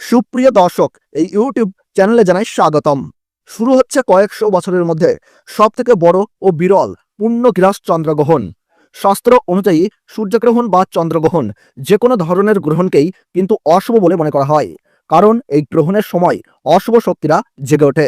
সুপ্রিয় দর্শক, এই ইউটিউব চ্যানেলে জানাই স্বাগতম। শুরু হচ্ছে কয়েকশো বছরের মধ্যে সবথেকে বড় ও বিরল পূর্ণগ্রাস চন্দ্রগ্রহণ। শাস্ত্র অনুযায়ী সূর্যগ্রহণ বা চন্দ্রগ্রহণ যে কোনো ধরনের গ্রহণকেই কিন্তু অশুভ বলে মনে করা হয়, কারণ এই গ্রহণের সময় অশুভ শক্তিরা জেগে ওঠে,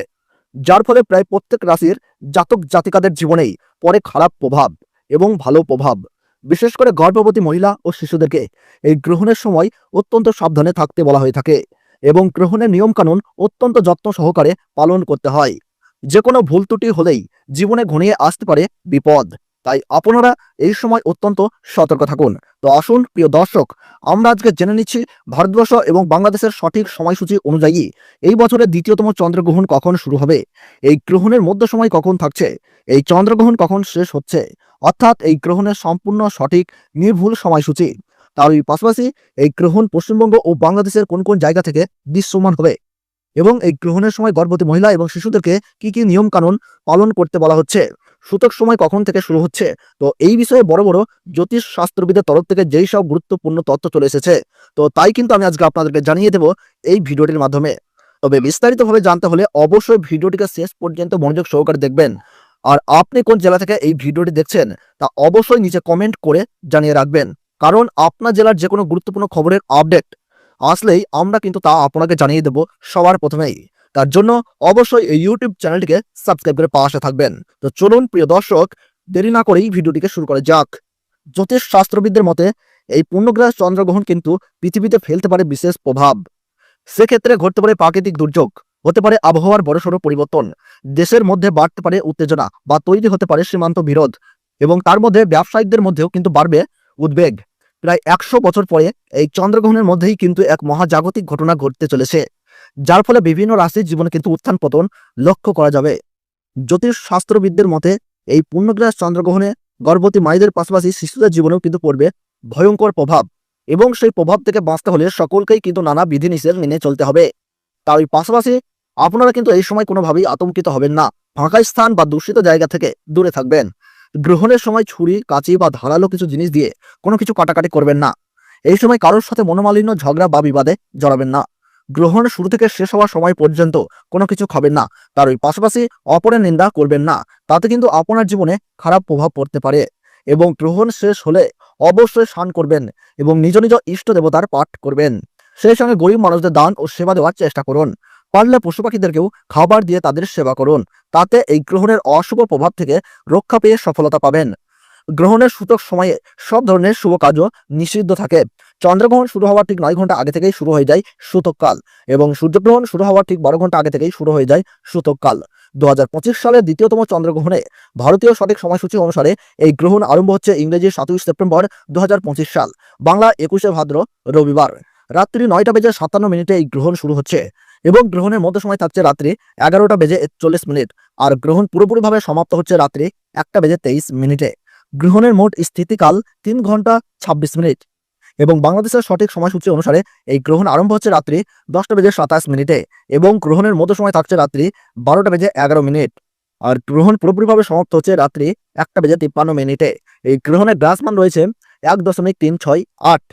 যার ফলে প্রায় প্রত্যেক রাশির জাতক জাতিকাদের জীবনেই পড়ে খারাপ প্রভাব এবং ভালো প্রভাব। বিশেষ করে গর্ভবতী মহিলা ও শিশুদেরকে এই গ্রহণের সময় অত্যন্ত সাবধানে থাকতে বলা হয়ে থাকে এবং গ্রহণের নিয়মকানুন অত্যন্ত যত্ন সহকারে পালন করতে হয়। যে কোনো ভুল ত্রুটি হলেই জীবনে ঘনিয়ে আসতে পারে বিপদ। তাই আপনারা এই সময় অত্যন্ত সতর্ক থাকুন। তো আসুন প্রিয় দর্শক, আমরা আজকে জেনে নিচ্ছি ভারতবর্ষ এবং বাংলাদেশের সঠিক সময়সূচি অনুযায়ী এই বছরের দ্বিতীয়তম চন্দ্রগ্রহণ কখন শুরু হবে, এই গ্রহণের মধ্য সময় কখন থাকছে, এই চন্দ্রগ্রহণ কখন শেষ হচ্ছে, অর্থাৎ এই গ্রহণের সম্পূর্ণ সঠিক নির্ভুল সময়সূচি। তারই পাশাপাশি এই গ্রহণ পশ্চিমবঙ্গ ও বাংলাদেশের কোন কোন জায়গা থেকে দৃশ্যমান হবে এবং এই গ্রহণের সময় গর্ভবতী মহিলা এবং শিশুদেরকে কি কি নিয়ম কানুন পালন করতে বলা হচ্ছে, সূতক সময় কখন থেকে শুরু হচ্ছে। তো এই বিষয়ে বড় বড় জ্যোতিষ শাস্ত্রবিদের তরফ থেকে যেই সব গুরুত্বপূর্ণ তথ্য চলে এসেছে, তো তাই কিন্তু আমি আজকে আপনাদেরকে জানিয়ে দেব এই ভিডিওটির মাধ্যমে। তবে বিস্তারিতভাবে জানতে হলে অবশ্যই ভিডিওটিকে শেষ পর্যন্ত মনোযোগ সহকারে দেখবেন। আর আপনি কোন জেলা থেকে এই ভিডিওটি দেখছেন তা অবশ্যই নিচে কমেন্ট করে জানিয়ে রাখবেন, কারণ আপনার জেলার যে কোনো গুরুত্বপূর্ণ খবরের আপডেট আসলেই আমরা কিন্তু তা আপনাকে জানিয়ে দেব সবার প্রথমেই। তার জন্য অবশ্যই এই ইউটিউব চ্যানেলটিকে সাবস্ক্রাইব করে পাশে থাকবেন। তো চলুন প্রিয় দর্শক, দেরি না করেই ভিডিওটিকে শুরু করা যাক। জ্যোতিষ শাস্ত্রবিদদের মতে এই পূর্ণগ্রাস চন্দ্রগ্রহণ কিন্তু পৃথিবীতে ফেলতে পারে বিশেষ প্রভাব। সেক্ষেত্রে ঘটতে পারে প্রাকৃতিক দুর্যোগ, হতে পারে আবহাওয়ার বড়সড় পরিবর্তন, দেশের মধ্যে বাড়তে পারে উত্তেজনা বা তৈরি হতে পারে সীমান্ত বিরোধ, এবং তার মধ্যে ব্যবসায়িকদের মধ্যেও কিন্তু বাড়বে উদ্বেগ। প্রায় 100 বছর পরে এই চন্দ্রগ্রহণের মধ্যেই কিন্তু এক মহাজাগতিক ঘটনা ঘটতে চলেছে, যার ফলে বিভিন্ন রাশির জীবনে কিন্তু উত্থান পতন লক্ষ্য করা যাবে। জ্যোতিষ শাস্ত্রবিদদের মতে এই পূর্ণগ্রাস চন্দ্রগ্রহণে গর্ভবতী মায়েদের পাশাপাশি শিশুদের জীবনেও কিন্তু পড়বে ভয়ঙ্কর প্রভাব, এবং সেই প্রভাব থেকে বাঁচতে হলে সকলকেই কিন্তু নানা বিধিনিষেধ মেনে চলতে হবে। তার পাশাপাশি আপনারা কিন্তু এই সময় কোনোভাবেই আতঙ্কিত হবেন না। ফাঁকা স্থান বা দূষিত জায়গা থেকে দূরে থাকবেন। গ্রহণের সময় ছুরি, কাঁচি বা ধারালো কিছু জিনিস দিয়ে কোনো কিছু কাটাকাটি করবেন না। এই সময় কারোর সাথে মনোমালিন্য, ঝগড়া বা বিবাদে জড়াবেন না। গ্রহণের শুরু থেকে শেষ হওয়ার সময় পর্যন্ত কোনো কিছু খাবেন না। তার ওই পাশাপাশি অপরের নিন্দা করবেন না, তাতে কিন্তু আপনার জীবনে খারাপ প্রভাব পড়তে পারে। এবং গ্রহণ শেষ হলে অবশ্যই স্নান করবেন এবং নিজ নিজ ইষ্ট দেবতার পাঠ করবেন। সেই সঙ্গে গরিব মানুষদের দান ও সেবা দেওয়ার চেষ্টা করুন। পারলে পশু পাখিদেরকেও খাবার দিয়ে তাদের সেবা করুন, তাতে এই গ্রহণের অশুভ প্রভাব থেকে রক্ষা পেয়ে সফলতা পাবেন। গ্রহণের সূতক সময়ে সব ধরনের শুভ কাজও নিষিদ্ধ থাকে। চন্দ্রগ্রহণ শুরু হওয়ার ঠিক 9 ঘন্টা আগে থেকেই শুরু হয়ে যায় সূতককাল, এবং সূর্যগ্রহণ শুরু হওয়ার ঠিক 12 ঘন্টা আগে থেকেই শুরু হয়ে যায় সূতককাল। 2025 সালের দ্বিতীয়তম চন্দ্রগ্রহণে ভারতীয় সঠিক সময়সূচি অনুসারে এই গ্রহণ আরম্ভ হচ্ছে ইংরেজি 27 সেপ্টেম্বর 2025 সাল, বাংলা 21শে ভাদ্র রবিবার রাত্রি 9:57 এই গ্রহণ শুরু হচ্ছে, এবং গ্রহণের মধ্য সময় থাকছে রাত্রি 11:41। আর গ্রহণ পুরোপুরিভাবে সমাপ্ত হচ্ছে রাত্রি 1:23। গ্রহণের মোট স্থিতিকাল 3 ঘন্টা 26 মিনিট, এবং বাংলাদেশের সঠিক সময়সূচি অনুসারে এই গ্রহণ আরম্ভ হচ্ছে রাত্রি 10:27 এবং গ্রহণের মধ্য সময় থাকছে রাত্রি 12:11। আর গ্রহণ পুরোপুরিভাবে সমাপ্ত হচ্ছে রাত্রি 1:53। এই গ্রহণের গ্রাসমান রয়েছে 1.368।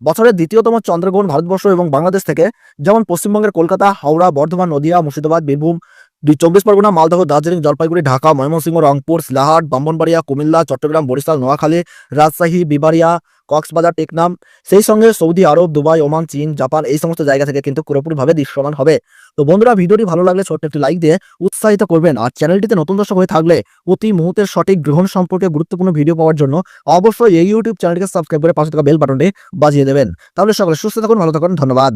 বছরের দ্বিতীয়তম চন্দ্রগ্রহণ ভারতবর্ষ এবং বাংলাদেশ থেকে, যেমন পশ্চিমবঙ্গের কলকাতা, হাওড়া, বর্ধমান, নদিয়া, মুর্শিদাবাদ, বীরভূম, 24 পরগনা, মালদহ, দার্জিলিং, জলপাইগুড়ি, ঢাকা, ময়মনসিংহ, রংপুর, সিলাহাট, ব্রাহ্মণবাড়িয়া, কুমিল্লা, চট্টগ্রাম, বরিশাল, নোয়াখালী, রাজশাহী, বিবাড়িয়া, কক্সবাজার, টেকনাম, সেই সঙ্গে সৌদি আরব, দুবাই, ওমান, চীন, জাপান, এই সমস্ত জায়গা থেকে কিন্তু পুরোপুরিভাবে দৃশ্যমান হবে। তো বন্ধুরা, ভিডিওটি ভালো লাগলে ছোট্ট একটি লাইক দিয়ে উৎসাহিত করবেন। আর চ্যানেলটিতে নতুন দর্শক হয়ে থাকলে প্রতি মুহূর্তের সঠিক গ্রহণ সম্পর্কে গুরুত্বপূর্ণ ভিডিও পাওয়ার জন্য অবশ্যই এই ইউটিউব চ্যানেলটিকে সাবস্ক্রাইব করে পাশে থাকা বেল বাটনটি বাজিয়ে দেবেন। তাহলে সকলে সুস্থ থাকুন, ভালো থাকুন, ধন্যবাদ।